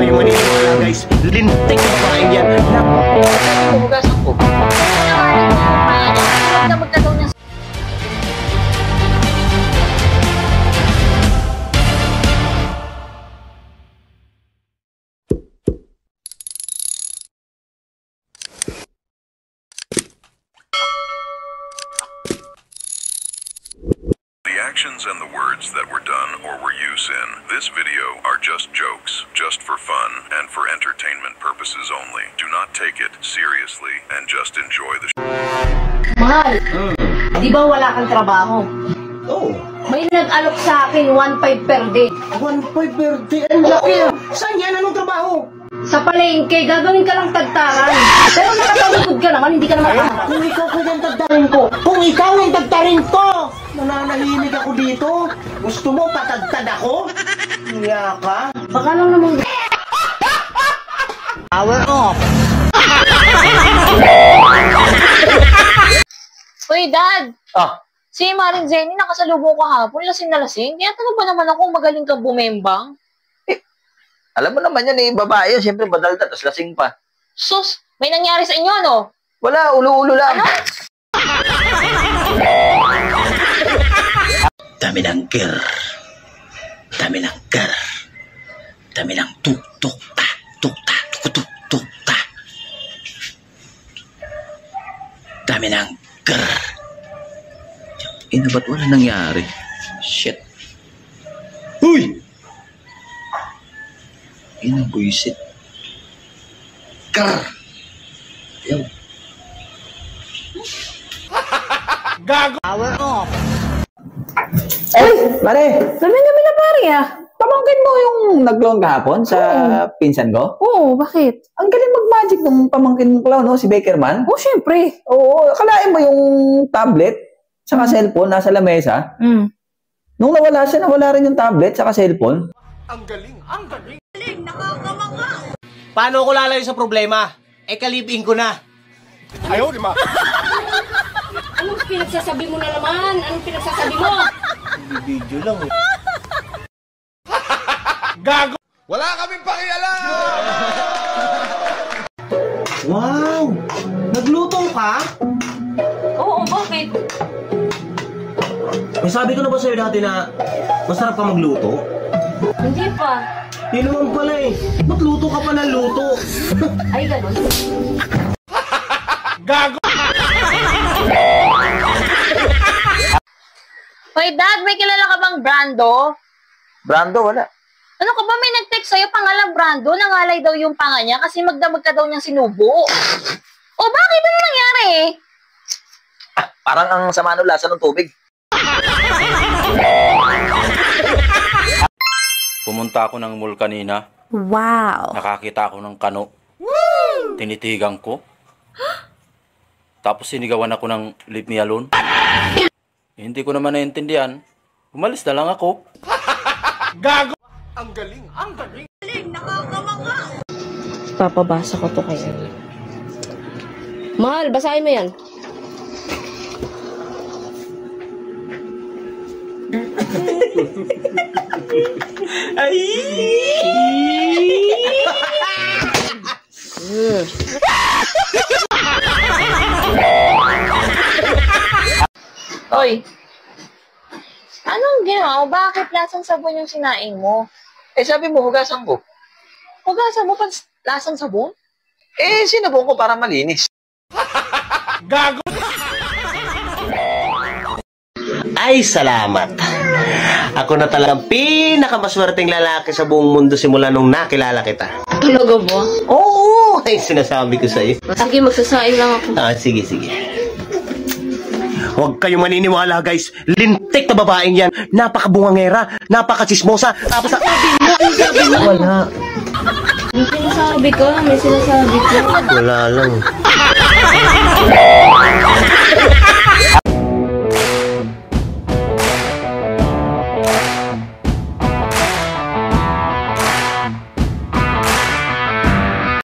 kayo maniniwala guys, lintik na babae yan. Hugasan ko. The actions and the words that were done or were used in this video are just jokes, just for fun and for entertainment purposes only. Do not take it seriously and just enjoy the show. Mahal, di ba wala kang trabaho? Oh. May nag-alok sa akin 1.5 per day. 1.5 per day? Ang laki ah! Saan yan? Anong trabaho? Sa palengke, gagawin ka lang tagtaran. Pero nakatalikod ka naman, hindi ka naman anak. Kung ikaw ko yung tagtarin ko! Kung ikaw yung tagtarin ko! Nananahimik ako dito? Gusto mo patagtad ako? Hiya ka? Baka lang naman... Power off! Uy, Dad! Ah? Si Maring Zenny nakasalubong ko hapon, lasing na lasing. Kaya tanong ba naman ako magaling ka bumembang? Alam mo naman yan eh, babae yun. Siyempre, badalda, tas lasing pa. Sus, may nangyari sa inyo, no? Wala, ulo-ulo lang. Ano? Dami ng ger. Dami ng ger. Dami ng tuk-tuk-ta. Tuk-ta, tuk-tuk-tuk-ta. Dami ng ger. Ina, ba't wala nangyari? Shit. Huy! Ina, buisit. Ger! Yaw. Gago! Power off! Mare, Sabi kami na pare ah. pamangkin mo yung nag-loan kahapon sa pinsan ko? Oo, bakit? Ang galing mag-magic ng pamangkin mo clown, no? Si Bakerman. Oo, syempre. Oo, akalain mo yung tablet, saka cellphone, nasa lamesa. Nung nawala siya, nawala rin yung tablet, saka cellphone. Ang galing! Ang galing! Nakakamanga! Paano ko lalayo sa problema? Eh, kalibing ko na. Ayaw, di ba? Anong pinagsasabi mo na naman? Anong pinagsasabi mo? Video lang eh. Gago! Wala kaming pakialam! Wow! Nagluto ka? Oo, bakit? Eh, sabi ko na ba sa'yo dati na masarap ka magluto? Hindi pa. Yun naman pala eh. Ba't luto ka pa ng luto? Ay, ganun. Gago! Hoy, Dad, may kilala ka bang Brando? Brando, wala. Ano ka ba? May nag-text sa'yo, pangalang Brando. Nangalay daw yung panga niya kasi magdamag ka daw niyang sinubo. O, bakit? Ano nangyari? Parang ang sama ng lasa ng tubig. Pumunta ako ng mall kanina. Wow. Nakakita ako ng kano. Tinitigan ko. Tapos sinigawan ako ng leave me alone. Hindi ko naman naintindihan. Umalis na lang ako. Gago! Ang galing! Ang galing! Nakakamanga! Papabasa ko to kayo. Mahal, basahin mo yan. Ay! Hoy, anong ginawa mo? Bakit lasang sabon yung sinaing mo? Eh, sabi mo, hugasan ko. Hugasan mo pa lasang sabon? Eh, sinabong ko para malinis. Gago! Ay, salamat. Ako na talagang pinakamaswerteng lalaki sa buong mundo simula nung nakilala kita. Talaga ba? Oo! Ay, sinasabi ko sa'yo. Sige, magsasaing lang ako. Ah, sige, sige. Huwag kayong maniniwala, guys. Lintik na babaeng yan. Napakabungangera, napakasismosa. Tapos ang sabi mo, ang sabi mo. Wala. May sinasabi ka, may sinasabi ka. Wala lang.